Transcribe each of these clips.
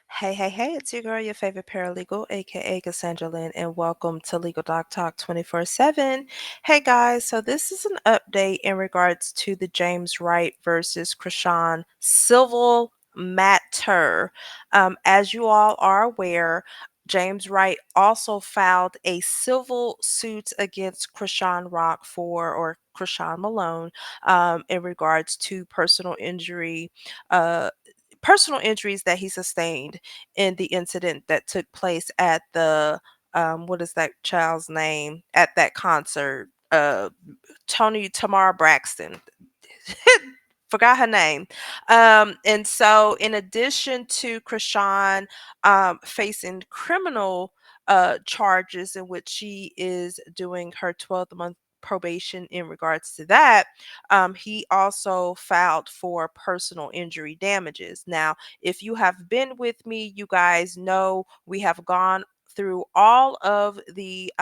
Hey, it's your girl, your favorite paralegal, aka Cassandra Lynn, and welcome to Legal Doc Talk 24/7. Hey guys, so this is an update in regards to the James Wright versus Chrisean civil matter. As you all are aware, James Wright also filed a civil suit against Chrisean Rockford or Chrisean Malone in regards to uh, personal injuries that he sustained in the incident that took place at the what is that child's name at that concert? Tony Tamara Braxton. Forgot her name. And so, in addition to Chrisean facing criminal charges in which she is doing her 12th month probation in regards to that, he also filed for personal injury damages. Now, if you have been with me, you guys know we have gone through all of the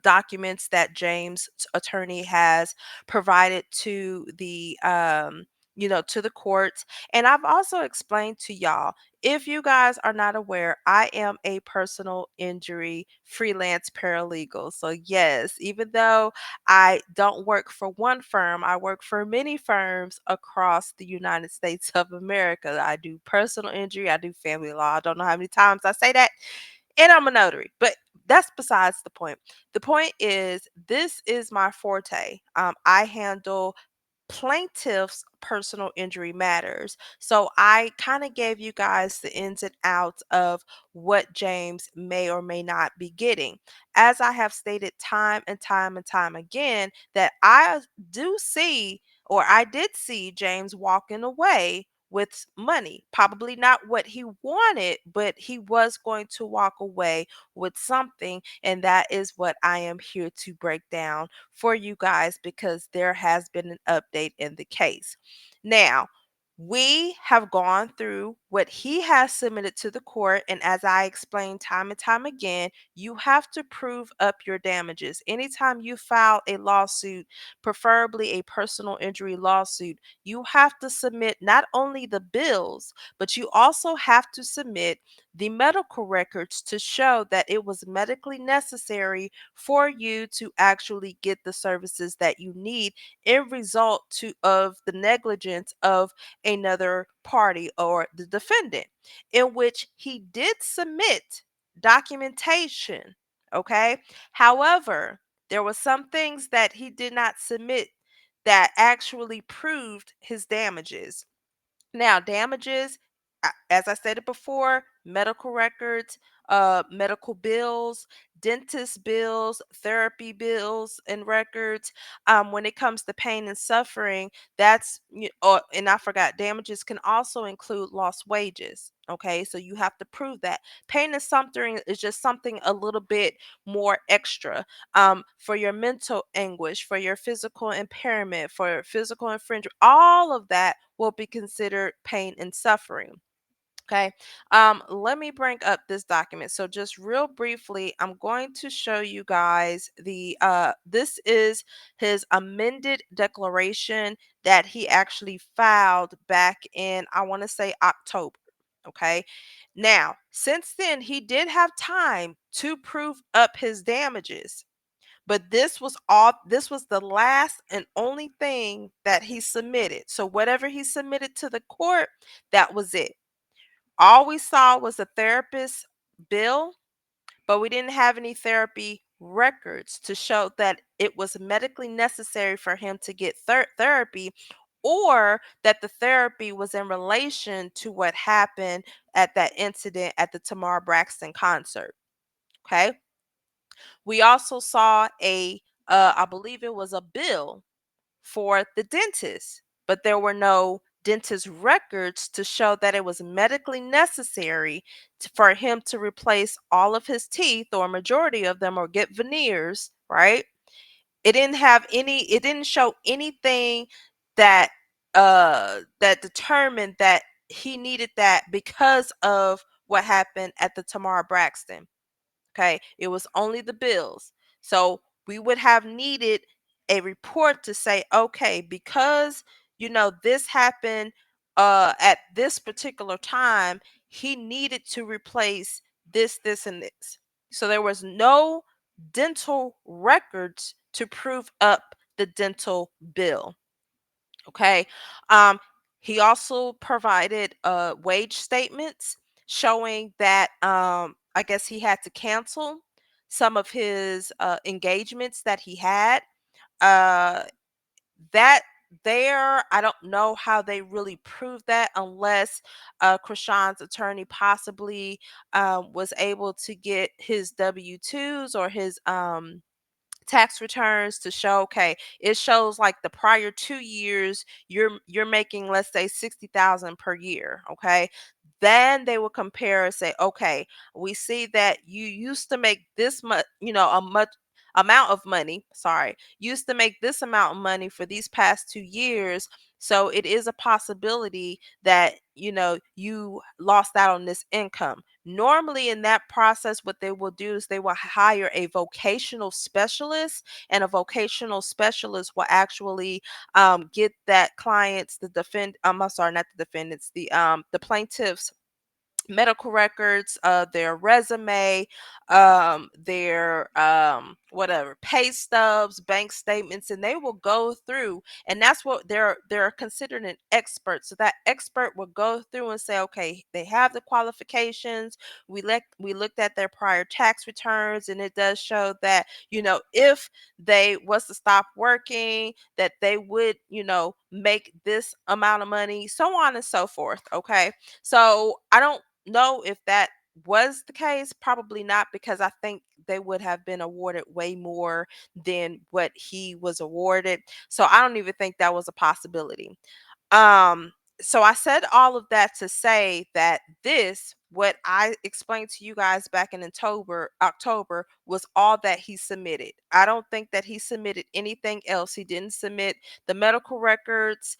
documents that James' attorney has provided to to the courts. And I've also explained to y'all, if you guys are not aware, I am a personal injury freelance paralegal. So yes, even though I don't work for one firm, I work for many firms across the United States of America. I do personal injury, I do family law. I don't know how many times I say that, and I'm a notary, but that's besides the point. The point is, this is my forte. I handle plaintiff's personal injury matters. So I kind of gave you guys the ins and outs of what James may or may not be getting. As I have stated time and time and time again, that I do see, or I did see James walking away with money. Probably not what he wanted, but he was going to walk away with something. And that is what I am here to break down for you guys, because there has been an update in the case. Now, we have gone through what he has submitted to the court, and as I explained time and time again, you have to prove up your damages. Anytime you file a lawsuit, preferably a personal injury lawsuit, you have to submit not only the bills, but you also have to submit the medical records to show that it was medically necessary for you to actually get the services that you need in result of the negligence of another party or the defendant, in which he did submit documentation. Okay. However, there were some things that he did not submit that actually proved his damages. Now, damages, as I said it before, medical records, medical bills, dentist bills, therapy bills, and records. When it comes to pain and suffering, and I forgot, damages can also include lost wages. Okay, so you have to prove that. Pain and suffering is just something a little bit more extra. For your mental anguish, for your physical impairment, for physical infringement, all of that will be considered pain and suffering. Okay. Let me bring up this document. So just real briefly, I'm going to show you guys this is his amended declaration that he actually filed back in, I want to say, October. Okay. Now, since then, he did have time to prove up his damages, but this was the last and only thing that he submitted. So whatever he submitted to the court, that was it. All we saw was a therapist bill, but we didn't have any therapy records to show that it was medically necessary for him to get therapy, or that the therapy was in relation to what happened at that incident at the Tamar Braxton concert. Okay. We also saw I believe it was a bill for the dentist, but there were no dentist records to show that it was medically necessary for him to replace all of his teeth or majority of them or get veneers, right? It didn't show anything that that determined that he needed that because of what happened at the Tamara Braxton. Okay. It was only the bills. So we would have needed a report to say, okay, because this happened at this particular time, he needed to replace this, and this. So there was no dental records to prove up the dental bill. Okay. Um, he also provided wage statements showing that I guess he had to cancel some of his engagements that he had. Uh, that there, I don't know how they really proved that unless Chrisean's attorney possibly was able to get his W-2s or his tax returns to show, okay, it shows like the prior 2 years you're making, let's say, 60,000 per year. Okay, then they will compare and say, okay, we see that you used to make this much, a much amount of money, sorry, used to make this amount of money for these past 2 years. So it is a possibility that you lost out on this income. Normally, in that process, what they will do is they will hire a vocational specialist, and a vocational specialist will actually get that client's the defend. I'm sorry, not the defendants, the plaintiffs medical records, their resume, their whatever pay stubs, bank statements, and they will go through, and that's what they're considered an expert. So that expert will go through and say, okay, they have the qualifications. We looked at their prior tax returns, and it does show that if they was to stop working, that they would make this amount of money, so on and so forth. Okay, so I don't know if that was the case. Probably not, because I think they would have been awarded way more than what he was awarded. So I don't even think that was a possibility. Um, so I said all of that to say that this, what I explained to you guys back in October, was all that he submitted. I don't think that he submitted anything else. He didn't submit the medical records.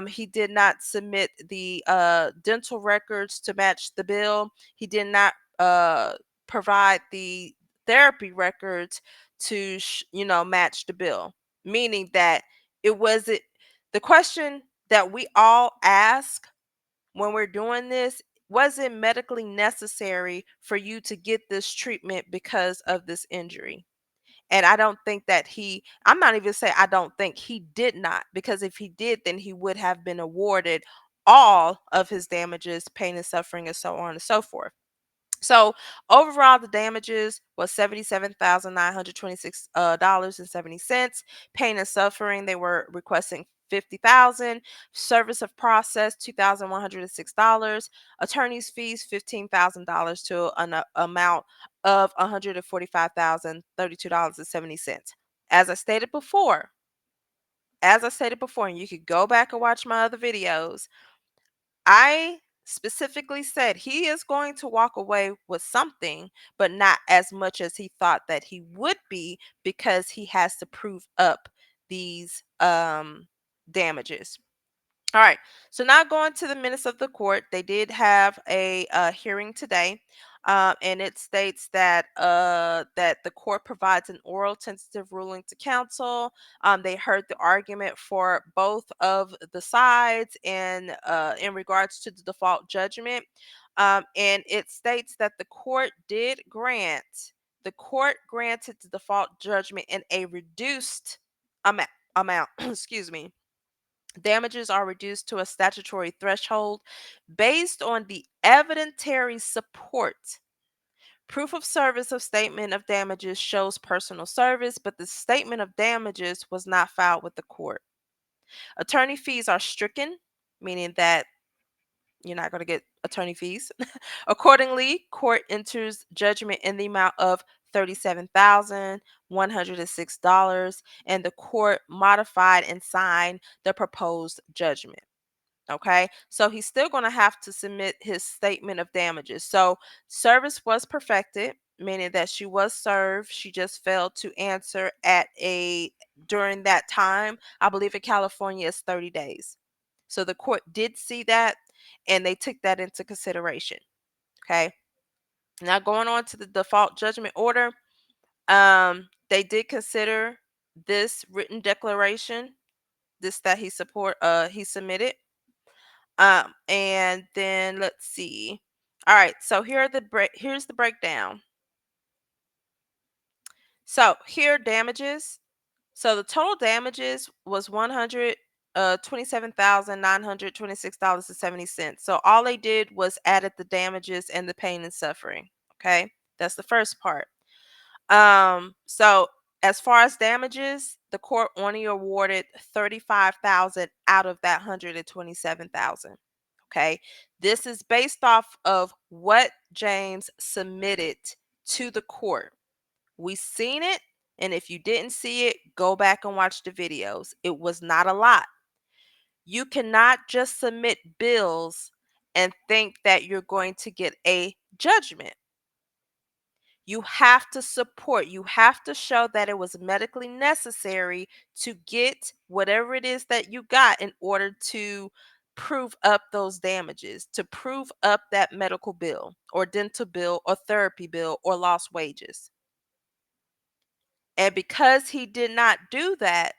He did not submit the dental records to match the bill. He did not provide the therapy records to match the bill, meaning that it wasn't the question that we all ask when we're doing this. Was it medically necessary for you to get this treatment because of this injury? And I don't think that I'm not even saying I don't think he did not, because if he did, then he would have been awarded all of his damages, pain and suffering, and so on and so forth. So overall, the damages was $77,926 dollars and 70 cents. Pain and suffering, they were requesting 50,000. Service of process, $2,106. Attorney's fees, $15,000 to an amount of $145,032 and 70 cents. As I stated before, and you could go back and watch my other videos, I specifically said he is going to walk away with something, but not as much as he thought that he would be, because he has to prove up these damages. All right. So now going to the minutes of the court, they did have a hearing today, and it states that that the court provides an oral tentative ruling to counsel. They heard the argument for both of the sides, and in regards to the default judgment, and it states that the court granted the default judgment in a reduced amount. Excuse me. Damages are reduced to a statutory threshold based on the evidentiary support. Proof of service of statement of damages shows personal service, but the statement of damages was not filed with the court. Attorney fees are stricken, meaning that you're not going to get attorney fees. Accordingly, court enters judgment in the amount of $37,106, and the court modified and signed the proposed judgment. Okay, so he's still going to have to submit his statement of damages. So service was perfected, meaning that she was served. She just failed to answer during that time. I believe in California it's 30 days. So the court did see that, and they took that into consideration. Okay, now going on to the default judgment order, they did consider this written declaration, this that he submitted. And then let's see. All right, so here's the breakdown. So here are damages. So the total damages was $127,926.70. So all they did was added the damages and the pain and suffering. Okay, that's the first part. So as far as damages, the court only awarded 35,000 out of that 127,000. Okay, this is based off of what James submitted to the court. We seen it, and if you didn't see it, go back and watch the videos. It was not a lot. You cannot just submit bills and think that you're going to get a judgment. You have to support, you have to show that it was medically necessary to get whatever it is that you got in order to prove up those damages, to prove up that medical bill or dental bill or therapy bill or lost wages. And because he did not do that,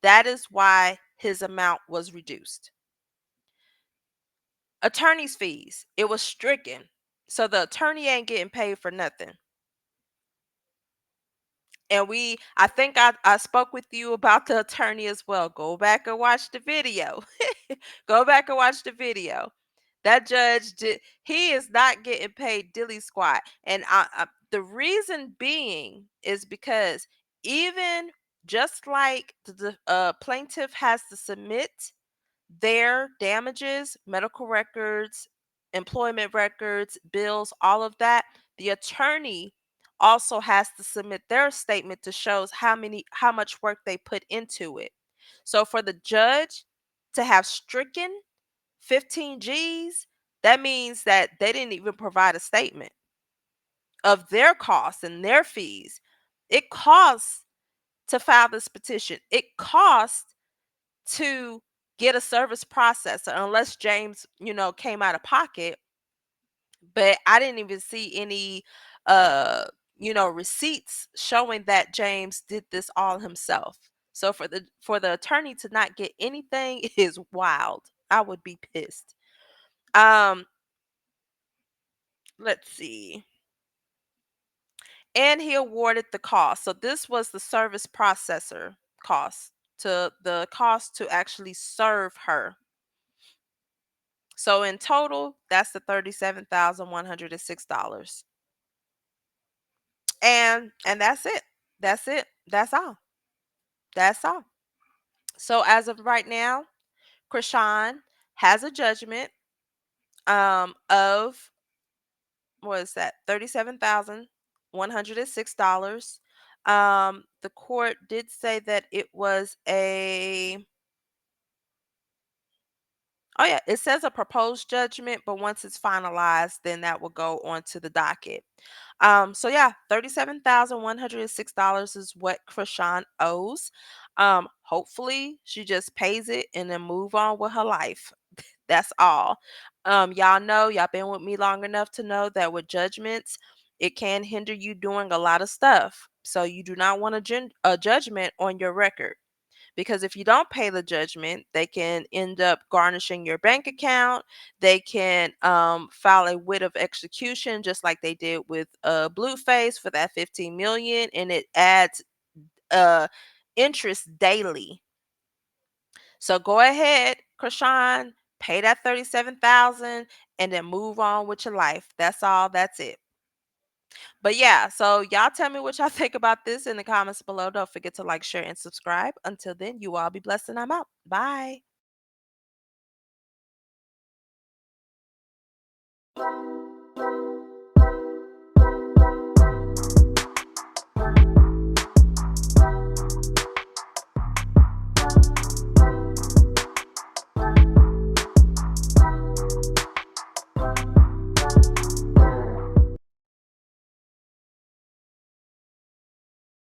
that is why his amount was reduced. Attorney's fees, it was stricken. So the attorney ain't getting paid for nothing. And I think I spoke with you about the attorney as well. Go back and watch the video. Go back and watch the video. That judge did, he is not getting paid dilly squat. And the reason being is because even just like the plaintiff has to submit their damages, medical records, employment records, bills, all of that, the attorney also has to submit their statement to shows how much work they put into it. So for the judge to have stricken 15 G's, that means that they didn't even provide a statement of their costs and their fees. It costs to file this petition. It costs to get a service processor unless James, came out of pocket. But I didn't even see any receipts showing that James did this all himself. So for the attorney to not get anything is wild. I would be pissed. Um let's see. And he awarded the cost. So this was the service processor cost, to the cost to actually serve her. So in total, that's the $37,106. And that's it. That's it. That's all. That's all. So as of right now, Chrisean has a judgment of, what is that? $37,106. The court did say that it was a, oh yeah, it says a proposed judgment, but once it's finalized, then that will go onto the docket. So yeah, $37,106 is what Chrisean owes. Hopefully she just pays it and then move on with her life. That's all. Y'all know, y'all been with me long enough to know that with judgments, it can hinder you doing a lot of stuff. So you do not want a judgment on your record, because if you don't pay the judgment, they can end up garnishing your bank account. They can file a writ of execution, just like they did with Blueface for that 15 million, and it adds uh, interest daily. So go ahead, Chrisean, pay that 37,000, and then move on with your life. That's all. That's it. But yeah, so y'all tell me what y'all think about this in the comments below. Don't forget to like, share, and subscribe. Until then, you all be blessed, and I'm out. Bye.